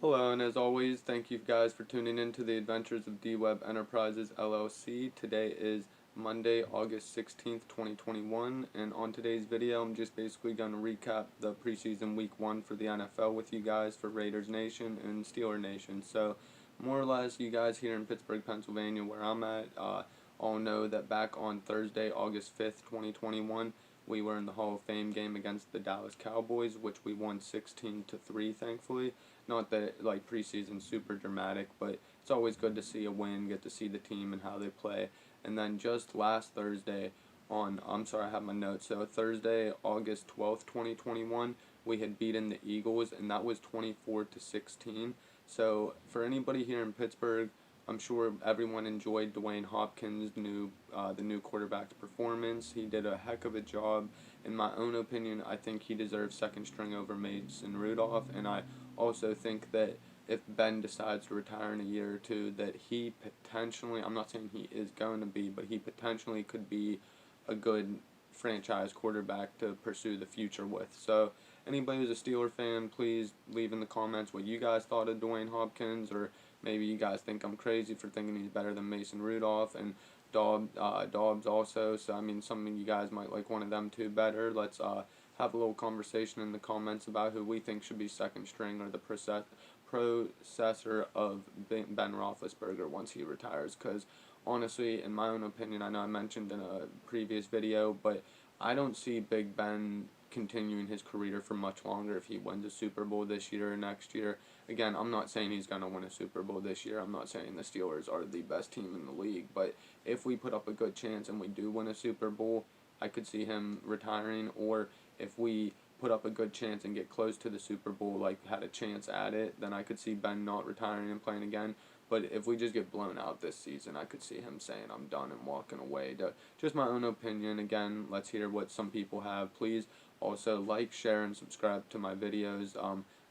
Hello, and as always, thank you guys for tuning in to the Adventures of D-Webb Enterprises LLC. Today is Monday, August 16th, 2021, and on today's video, I'm just basically going to recap the preseason week 1 for the NFL with you guys for Raiders Nation and Steeler Nation. So, more or less, you guys here in Pittsburgh, Pennsylvania, where I'm at, all know that back on Thursday, August 5th, 2021, we were in the Hall of Fame game against the Dallas Cowboys, which we won 16-3, thankfully. Not that like preseason super dramatic, but it's always good to see a win, get to see the team and how they play. And then just last Thursday I'm sorry, I have my notes. So Thursday, August 12th, 2021, we had beaten the Eagles, and that was 24-16. So for anybody here in Pittsburgh, I'm sure everyone enjoyed Dwayne Hopkins' the new quarterback's performance. He did a heck of a job. In my own opinion, I think he deserves second string over Mason Rudolph, and I also think that if Ben decides to retire in a year or two, that he potentially, I'm not saying he is going to be, but he potentially could be a good franchise quarterback to pursue the future with. So anybody who's a Steeler fan, please leave in the comments what you guys thought of Dwayne Hopkins, or maybe you guys think I'm crazy for thinking he's better than Mason Rudolph and Dobbs also. So I mean, some of you guys might like one of them two better. Let's have a little conversation in the comments about who we think should be second string or the processor of Ben Roethlisberger once he retires. Because honestly, in my own opinion, I know I mentioned in a previous video, but I don't see Big Ben continuing his career for much longer if he wins a Super Bowl this year or next year. Again, I'm not saying he's going to win a Super Bowl this year. I'm not saying the Steelers are the best team in the league, but if we put up a good chance and we do win a Super Bowl, I could see him retiring. Or if we put up a good chance and get close to the Super Bowl, like had a chance at it, then I could see Ben not retiring and playing again. But if we just get blown out this season, I could see him saying I'm done and walking away. Just my own opinion. Again, let's hear what some people have. Please also like, share, and subscribe to my videos.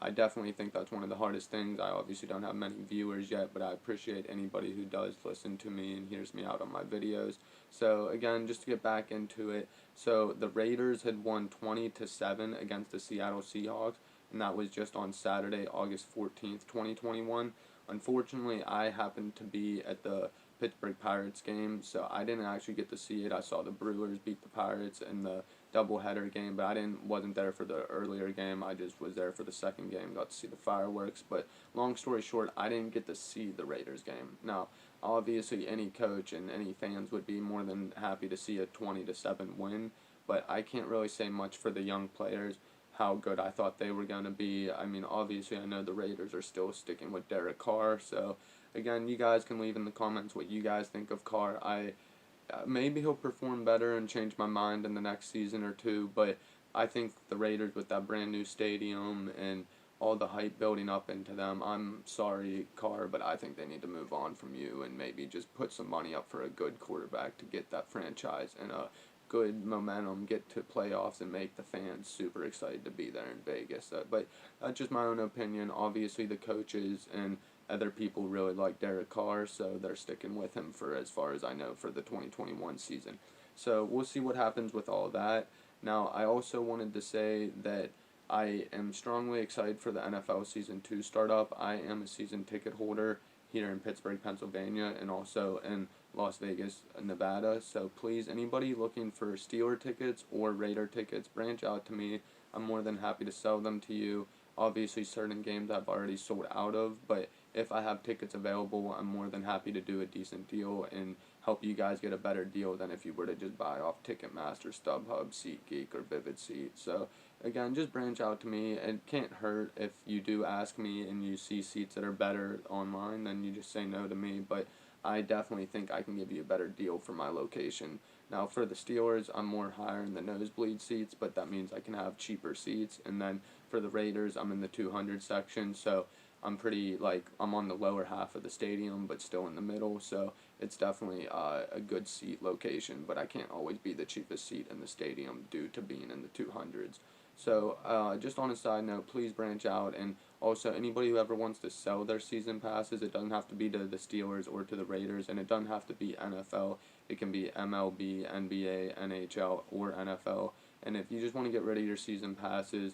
I definitely think that's one of the hardest things. I obviously don't have many viewers yet, but I appreciate anybody who does listen to me and hears me out on my videos. So again, just to get back into it, so the Raiders had won 20-7 against the Seattle Seahawks, and that was just on Saturday, August 14th, 2021. Unfortunately, I happened to be at the Pittsburgh Pirates game, so I didn't actually get to see it. I saw the Brewers beat the Pirates in the doubleheader game, but wasn't there for the earlier game. I just was there for the second game, got to see the fireworks. But long story short, I didn't get to see the Raiders game. Now, obviously, any coach and any fans would be more than happy to see a 20-7 win, but I can't really say much for the young players. How good I thought they were going to be. I mean, obviously, I know the Raiders are still sticking with Derek Carr, so again, you guys can leave in the comments what you guys think of Carr. Maybe he'll perform better and change my mind in the next season or two, but I think the Raiders, with that brand new stadium and all the hype building up into them, I'm sorry, Carr, but I think they need to move on from you and maybe just put some money up for a good quarterback to get that franchise and a good momentum, get to playoffs, and make the fans super excited to be there in Vegas. But that's just my own opinion. Obviously, the coaches and other people really like Derek Carr, so they're sticking with him for, as far as I know, for the 2021 season. So we'll see what happens with all that. Now, I also wanted to say that I am strongly excited for the NFL season to start up. I am a season ticket holder here in Pittsburgh, Pennsylvania, and also in Las Vegas, Nevada. So please, anybody looking for Steeler tickets or Raider tickets, branch out to me. I'm more than happy to sell them to you. Obviously, certain games I've already sold out of, but if I have tickets available, I'm more than happy to do a decent deal and help you guys get a better deal than if you were to just buy off Ticketmaster, StubHub, SeatGeek, or Vivid Seat. So again, just branch out to me. It can't hurt if you do ask me and you see seats that are better online, then you just say no to me. But I definitely think I can give you a better deal for my location. Now, for the Steelers, I'm more higher in the nosebleed seats, but that means I can have cheaper seats. And then for the Raiders, I'm in the 200 section, so I'm pretty, like, I'm on the lower half of the stadium, but still in the middle, so it's definitely a good seat location, but I can't always be the cheapest seat in the stadium due to being in the 200s. So, just on a side note, please branch out, and also anybody who ever wants to sell their season passes, it doesn't have to be to the Steelers or to the Raiders, and it doesn't have to be NFL. It can be MLB, NBA, NHL, or NFL. And if you just want to get rid of your season passes,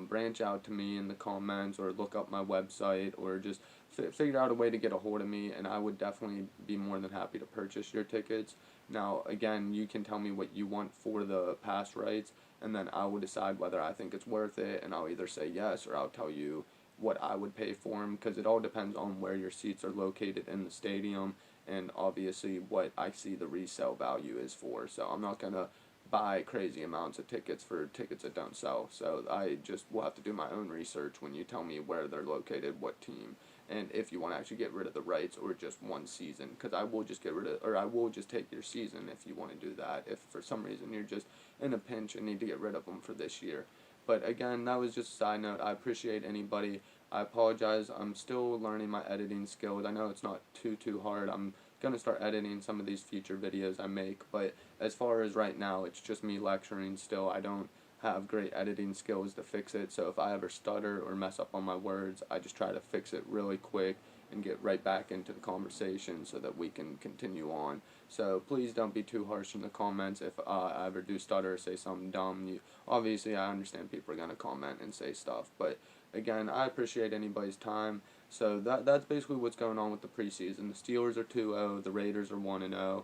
branch out to me in the comments or look up my website or just figure out a way to get a hold of me, and I would definitely be more than happy to purchase your tickets. Now, again, you can tell me what you want for the pass rights, and then I will decide whether I think it's worth it, and I'll either say yes or I'll tell you what I would pay for them, because it all depends on where your seats are located in the stadium and obviously what I see the resale value is for. So I'm not going to buy crazy amounts of tickets for tickets that don't sell. So I just will have to do my own research when you tell me where they're located, what team, and if you want to actually get rid of the rights or just one season, because I will just get rid of, or I will just take your season if you want to do that, if for some reason you're just in a pinch and need to get rid of them for this year. But again, that was just a side note. I appreciate anybody. I apologize. I'm still learning my editing skills. I know it's not too hard. I'm going to start editing some of these future videos I make, but as far as right now, it's just me lecturing still. I don't have great editing skills to fix it, so if I ever stutter or mess up on my words, I just try to fix it really quick and get right back into the conversation so that we can continue on. So please don't be too harsh in the comments if I ever do stutter or say something dumb. Obviously, I understand people are going to comment and say stuff, but again, I appreciate anybody's time. So that's basically what's going on with the preseason. The Steelers are 2-0, the Raiders are 1-0.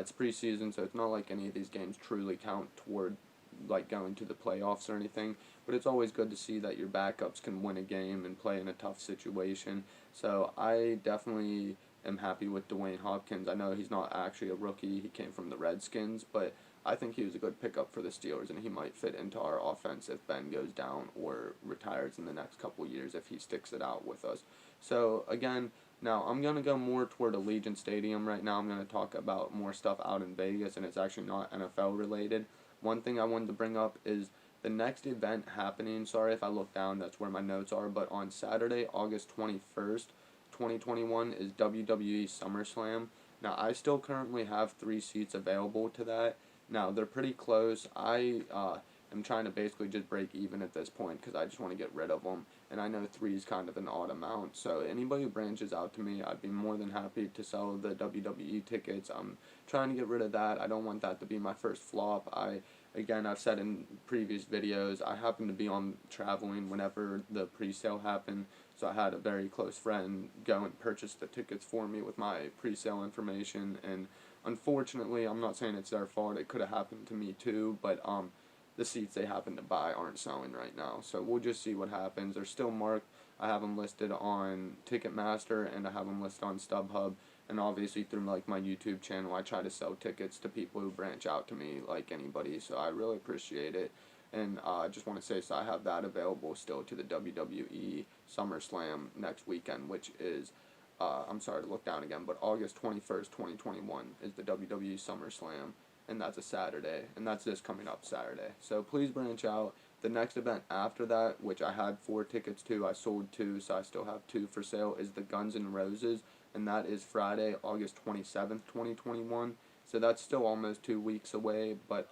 It's preseason, so it's not like any of these games truly count toward like going to the playoffs or anything, but it's always good to see that your backups can win a game and play in a tough situation. So I definitely am happy with Dwayne Haskins. I know he's not actually a rookie, he came from the Redskins, but I think he was a good pickup for the Steelers, and he might fit into our offense if Ben goes down or retires in the next couple years if he sticks it out with us. So again, now I'm going to go more toward Allegiant Stadium right now. I'm going to talk about more stuff out in Vegas, and it's actually not NFL related. One thing I wanted to bring up is the next event happening, sorry if I look down, that's where my notes are, but on Saturday, August 21st, 2021 is WWE SummerSlam. Now, I still currently have 3 seats available to that. Now, they're pretty close. I am trying to basically just break even at this point because I just want to get rid of them, and I know 3 is kind of an odd amount. So anybody who branches out to me, I'd be more than happy to sell the WWE tickets. I'm trying to get rid of that. I don't want that to be my first flop. Again, I've said in previous videos, I happened to be on traveling whenever the pre-sale happened, so I had a very close friend go and purchase the tickets for me with my pre-sale information, and unfortunately, I'm not saying it's their fault, it could have happened to me too, but the seats they happen to buy aren't selling right now, so we'll just see what happens. They're still marked. I have them listed on Ticketmaster, and I have them listed on StubHub. And obviously through like my YouTube channel, I try to sell tickets to people who branch out to me like anybody, so I really appreciate it. And I just want to say, so I have that available still to the WWE SummerSlam next weekend, which is, I'm sorry to look down again, but August 21st, 2021 is the WWE SummerSlam, and that's a Saturday, and that's this coming up Saturday. So please branch out. The next event after that, which I had 4 tickets to, I sold 2, so I still have 2 for sale, is the Guns N' Roses, and that is Friday, August 27th, 2021. So that's still almost 2 weeks away, but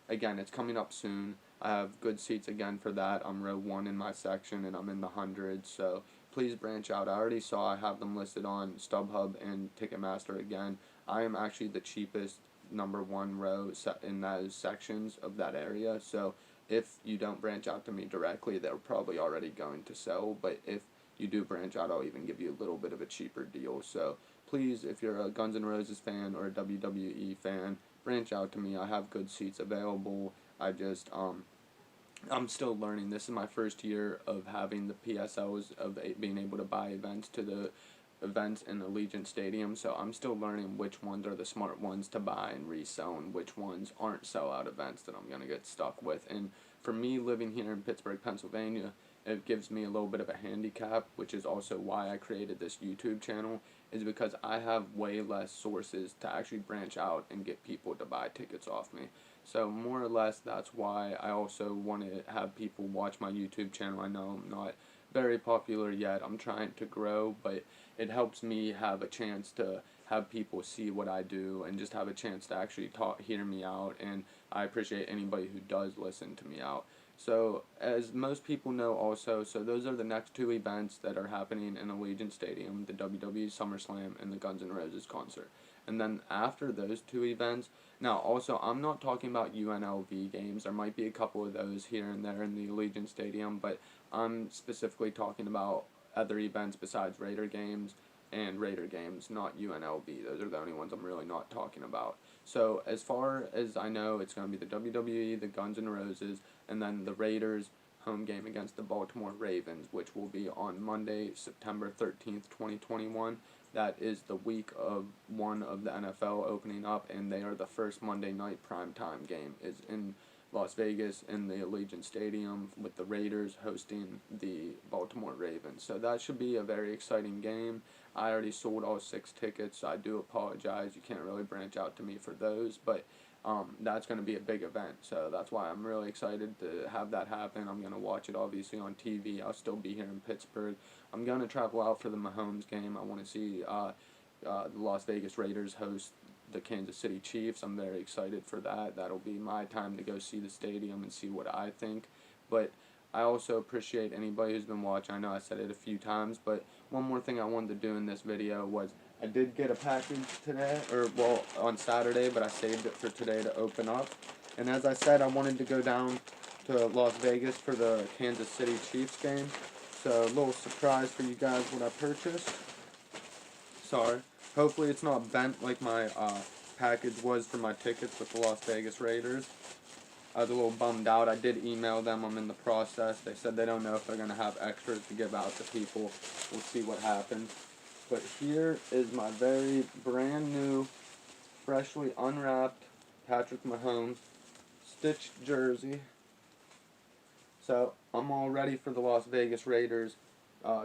again, it's coming up soon. I have good seats again for that. I'm row 1 in my section, and I'm in the hundreds, so please branch out. I already saw I have them listed on StubHub and Ticketmaster again. I am actually the cheapest number 1 row in those sections of that area, so if you don't branch out to me directly, they're probably already going to sell, but if you do branch out, I'll even give you a little bit of a cheaper deal. So please, if you're a Guns N' Roses fan or a WWE fan, branch out to me. I have good seats available. I'm still learning. This is my first year of having the PSLs, of being able to buy events to the events in Allegiant Stadium, so I'm still learning which ones are the smart ones to buy and resell and which ones aren't sellout events that I'm going to get stuck with. And for me, living here in Pittsburgh, Pennsylvania, it gives me a little bit of a handicap, which is also why I created this YouTube channel, is because I have way less sources to actually branch out and get people to buy tickets off me. So more or less, that's why I also want to have people watch my YouTube channel. I know I'm not very popular yet. I'm trying to grow, but it helps me have a chance to have people see what I do and just have a chance to actually hear me out, and I appreciate anybody who does listen to me out. So, as most people know also, so those are the next 2 events that are happening in Allegiant Stadium, the WWE SummerSlam and the Guns N' Roses concert. And then after those 2 events, now also I'm not talking about UNLV games. There might be a couple of those here and there in the Allegiant Stadium, but I'm specifically talking about other events besides Raider games and Raider games, not UNLV. Those are the only ones I'm really not talking about. So as far as I know, it's going to be the WWE, the Guns N' Roses, and then the Raiders home game against the Baltimore Ravens, which will be on Monday, September 13th, 2021. That is the week of 1 of the NFL opening up, and they are the first Monday night primetime game is in Las Vegas in the Allegiant Stadium with the Raiders hosting the Baltimore Ravens. So that should be a very exciting game. I already sold all 6 tickets, so I do apologize. You can't really branch out to me for those, but that's going to be a big event. So that's why I'm really excited to have that happen. I'm going to watch it obviously on TV. I'll still be here in Pittsburgh. I'm going to travel out for the Mahomes game. I want to see the Las Vegas Raiders host the Kansas City Chiefs. I'm very excited for that. That'll be my time to go see the stadium and see what I think. But I also appreciate anybody who's been watching. I know I said it a few times, but one more thing I wanted to do in this video was I did get a package today, or well, on Saturday, but I saved it for today to open up. And as I said, I wanted to go down to Las Vegas for the Kansas City Chiefs game. So a little surprise for you guys what I purchased. Sorry. Hopefully it's not bent like my package was for my tickets with the Las Vegas Raiders. I was a little bummed out. I did email them. I'm in the process. They said they don't know if they're going to have extras to give out to people. We'll see what happens. But here is my very brand new, freshly unwrapped Patrick Mahomes stitched jersey. So I'm all ready for the Las Vegas Raiders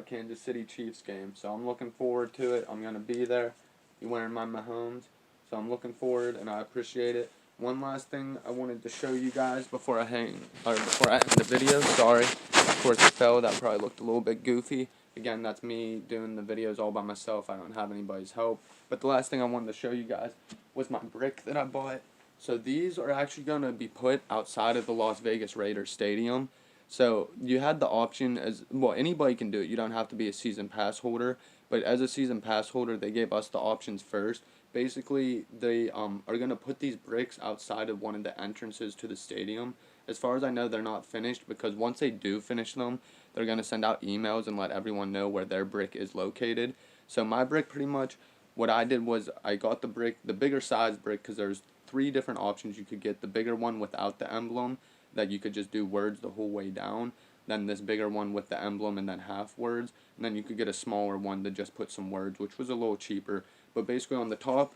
Kansas City Chiefs game. So I'm looking forward to it. I'm going to be there. Be wearing my Mahomes. So I'm looking forward and I appreciate it. One last thing I wanted to show you guys before I end the video. Sorry, of course it fell. That probably looked a little bit goofy. Again, that's me doing the videos all by myself. I don't have anybody's help. But the last thing I wanted to show you guys was my brick that I bought. So these are actually going to be put outside of the Las Vegas Raiders Stadium. So you had the option as, well, anybody can do it. You don't have to be a season pass holder. But as a season pass holder, they gave us the options first. Basically, they are going to put these bricks outside of one of the entrances to the stadium. As far as I know, they're not finished because once they do finish them, they're going to send out emails and let everyone know where their brick is located. So my brick, pretty much, what I did was I got the brick, the bigger size brick, because there's 3 different options you could get. The bigger one without the emblem, that you could just do words the whole way down. Then this bigger one with the emblem and then half words. And then you could get a smaller one to just put some words, which was a little cheaper. But basically on the top,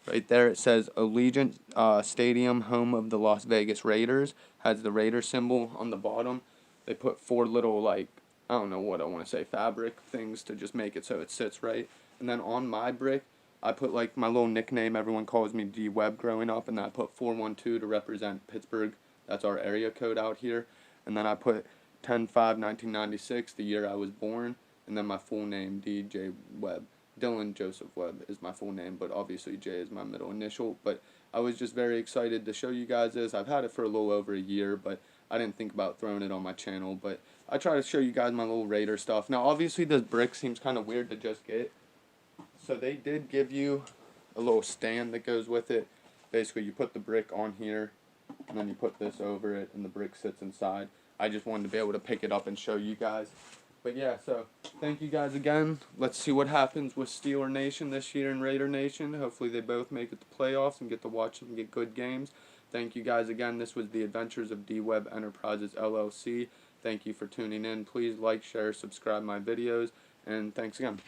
right there, it says Allegiant Stadium, home of the Las Vegas Raiders. Has the Raider symbol on the bottom. They put 4 little, like, I don't know what I want to say, fabric things to just make it so it sits right. And then on my brick, I put, like, my little nickname. Everyone calls me D-Webb growing up. And then I put 412 to represent Pittsburgh. That's our area code out here. And then I put 10/5/1996, the year I was born. And then my full name, D.J. Webb. Dylan Joseph Webb is my full name, but obviously J is my middle initial. But I was just very excited to show you guys this. I've had it for a little over a year, but I didn't think about throwing it on my channel. But I try to show you guys my little Raider stuff. Now, obviously, this brick seems kind of weird to just get. So they did give you a little stand that goes with it. Basically, you put the brick on here, and then you put this over it, and the brick sits inside. I just wanted to be able to pick it up and show you guys. But yeah, so thank you guys again. Let's see what happens with Steeler Nation this year and Raider Nation. Hopefully they both make it to playoffs and get to watch them get good games. Thank you guys again. This was the Adventures of D-Webb Enterprises, LLC. Thank you for tuning in. Please like, share, subscribe my videos, and thanks again.